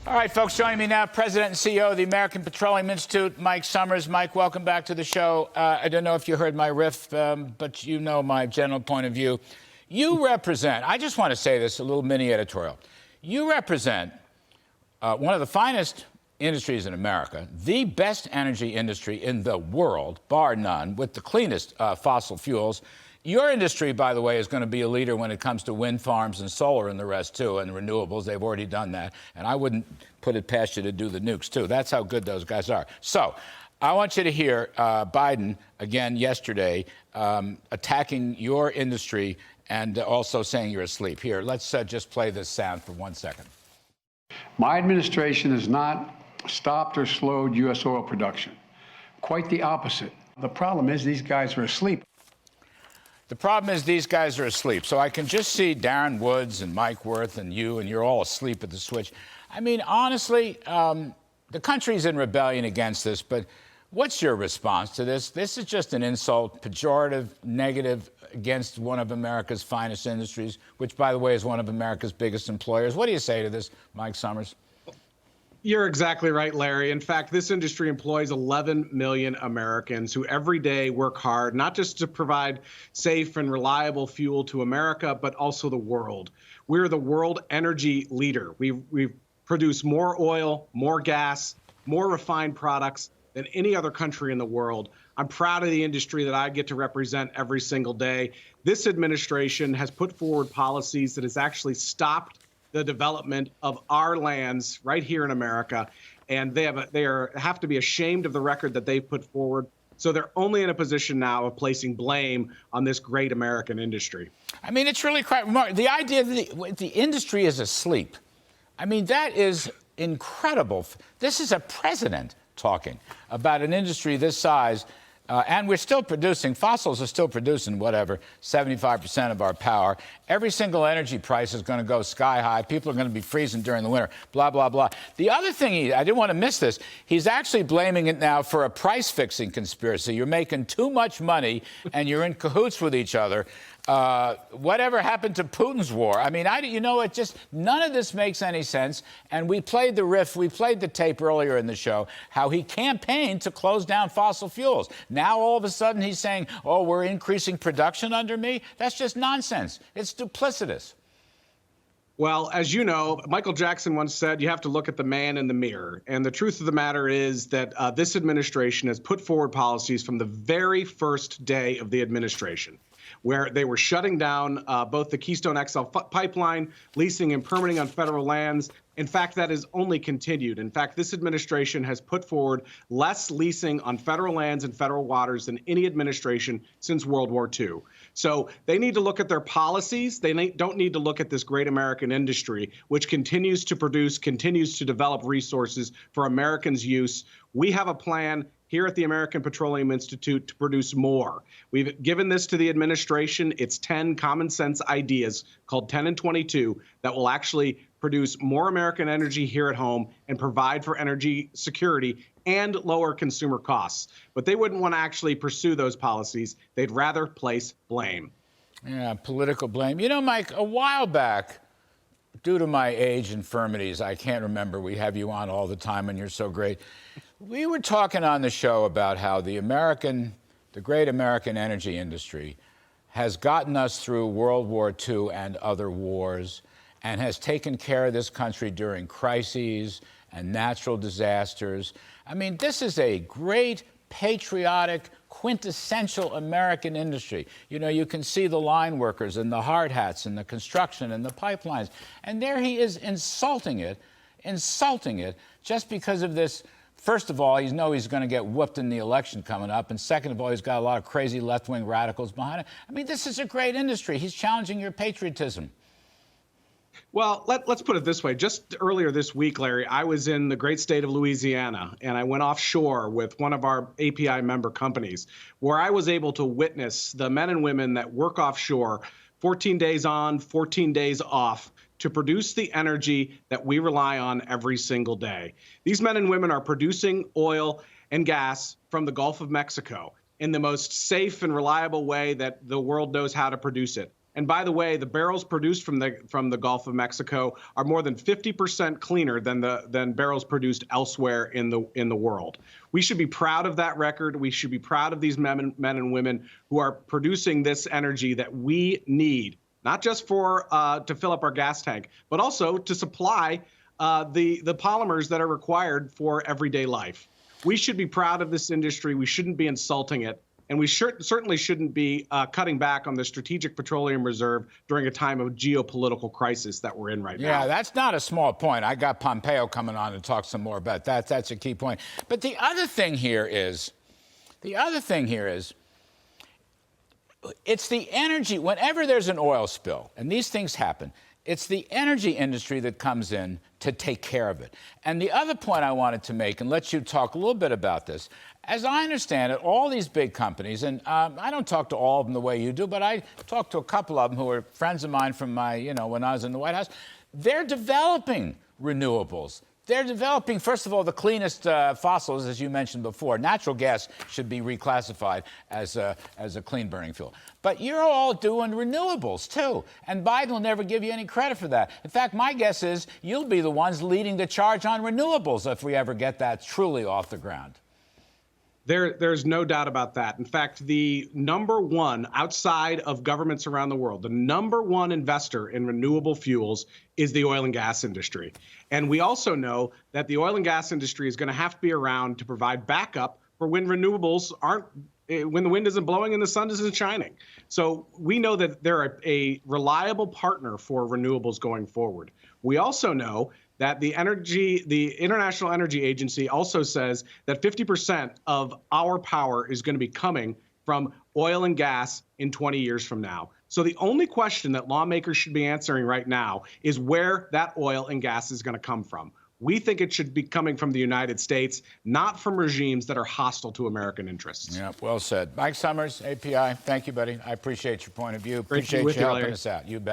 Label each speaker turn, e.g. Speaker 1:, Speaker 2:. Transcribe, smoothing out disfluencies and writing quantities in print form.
Speaker 1: All right, folks, joining me now, President and CEO of the American Petroleum Institute, Mike Sommers. Mike, welcome back to the show. I don't know if you heard my riff, but you know my general point of view. You represent, I just want to say this, a little mini editorial. You represent one of the finest industries in America, the best energy industry in the world, bar none, with the cleanest fossil fuels. Your industry, by the way, is going to be a leader when it comes to wind farms and solar and the rest, too, and renewables. They've already done that. And I wouldn't put it past you to do the nukes, too. That's how good those guys are. So I want you to hear Biden, again, yesterday, attacking your industry and also saying you're asleep. Here, let's just play this sound for 1 second.
Speaker 2: My administration has not stopped or slowed U.S. oil production. Quite the opposite. The problem is these guys are asleep.
Speaker 1: The problem is these guys are asleep. So I can just see Darren Woods and Mike Wirth and you're all asleep at the switch. I mean, honestly, the country's in rebellion against this, but what's your response to this? This is just an insult, pejorative, negative against one of America's finest industries, which, by the way, is one of America's biggest employers. What do you say to this, Mike Sommers?
Speaker 3: You're exactly right, Larry. In fact, this industry employs 11 million Americans who every day work hard, not just to provide safe and reliable fuel to America, but also the world. We're the world energy leader. We produce more oil, more gas, more refined products than any other country in the world. I'm proud of the industry that I get to represent every single day. This administration has put forward policies that has actually stopped the development of our lands right here in America, and they have to be ashamed of the record that they've put forward. So they're only in a position now of placing blame on this great American industry.
Speaker 1: I mean, it's really quite remarkable. The idea that the industry is asleep, I mean, that is incredible. This is a president talking about an industry this size. And we're still producing, fossils are still producing, 75% of our power. Every single energy price is going to go sky high. People are going to be freezing during the winter, blah, blah, blah. The other thing, I didn't want to miss this, he's actually blaming it now for a price-fixing conspiracy. You're making too much money, and you're in cahoots with each other. Whatever happened to Putin's war? I mean, none of this makes any sense. And we played the riff, we played the tape earlier in the show, how he campaigned to close down fossil fuels. Now, all of a sudden, he's saying, oh, we're increasing production under me? That's just nonsense. It's duplicitous.
Speaker 3: Well, as you know, Michael Jackson once said, you have to look at the man in the mirror. And the truth of the matter is that this administration has put forward policies from the very first day of the administration, where they were shutting down both the Keystone XL pipeline, leasing and permitting on federal lands. In fact, that has only continued. In fact, this administration has put forward less leasing on federal lands and federal waters than any administration since World War II. So they need to look at their policies. They don't need to look at this great American industry, which continues to produce, continues to develop resources for Americans' use. We have a plan here at the American Petroleum Institute to produce more. We've given this to the administration. It's 10 common sense ideas called 10 and 22 that will actually produce more American energy here at home and provide for energy security and lower consumer costs. But they wouldn't want to actually pursue those policies. They'd rather place blame.
Speaker 1: Yeah, political blame. You know, Mike, a while back, due to my age infirmities, I can't remember, we have you on all the time and you're so great. We were talking on the show about how the great American energy industry has gotten us through World War II and other wars and has taken care of this country during crises and natural disasters. I mean, this is a great, patriotic, quintessential American industry. You know, you can see the line workers and the hard hats and the construction and the pipelines. And there he is insulting it just because of this. First of all, he's going to get whooped in the election coming up. And second of all, he's got a lot of crazy left-wing radicals behind it. I mean, this is a great industry. He's challenging your patriotism.
Speaker 3: Well, let's put it this way. Just earlier this week, Larry, I was in the great state of Louisiana, and I went offshore with one of our API member companies, where I was able to witness the men and women that work offshore 14 days on, 14 days off, to produce the energy that we rely on every single day. These men and women are producing oil and gas from the Gulf of Mexico in the most safe and reliable way that the world knows how to produce it. And by the way, the barrels produced from the Gulf of Mexico are more than 50% cleaner than barrels produced elsewhere in the world. We should be proud of that record. We should be proud of these men and women who are producing this energy that we need, not just for to fill up our gas tank, but also to supply the polymers that are required for everyday life. We should be proud of this industry. We shouldn't be insulting it. And we certainly shouldn't be cutting back on the strategic petroleum reserve during a time of geopolitical crisis that we're in right now.
Speaker 1: Yeah, that's not a small point. I got Pompeo coming on to talk some more about that. That's a key point. But the other thing here is, it's the energy. Whenever there's an oil spill, and these things happen, it's the energy industry that comes in to take care of it. And the other point I wanted to make, and let you talk a little bit about this, as I understand it, all these big companies, and I don't talk to all of them the way you do, but I talk to a couple of them who are friends of mine from when I was in the White House. They're developing renewables. They're developing, first of all, the cleanest fossils, as you mentioned before. Natural gas should be reclassified as a clean burning fuel. But you're all doing renewables, too. And Biden will never give you any credit for that. In fact, my guess is you'll be the ones leading the charge on renewables if we ever get that truly off the ground.
Speaker 3: There's no doubt about that. In fact, the number one, outside of governments around the world, the number one investor in renewable fuels is the oil and gas industry. And we also know that the oil and gas industry is going to have to be around to provide backup for when renewables when the wind isn't blowing and the sun isn't shining. So we know that they're a reliable partner for renewables going forward. We also know that the International Energy Agency also says that 50% of our power is going to be coming from oil and gas in 20 years from now. So the only question that lawmakers should be answering right now is where that oil and gas is going to come from. We think it should be coming from the United States, not from regimes that are hostile to American interests.
Speaker 1: Yeah, well said. Mike Sommers, API, thank you, buddy. I appreciate your point of view.
Speaker 3: Great to be
Speaker 1: Appreciate
Speaker 3: with
Speaker 1: you
Speaker 3: you,
Speaker 1: helping
Speaker 3: Larry.
Speaker 1: us out. You bet.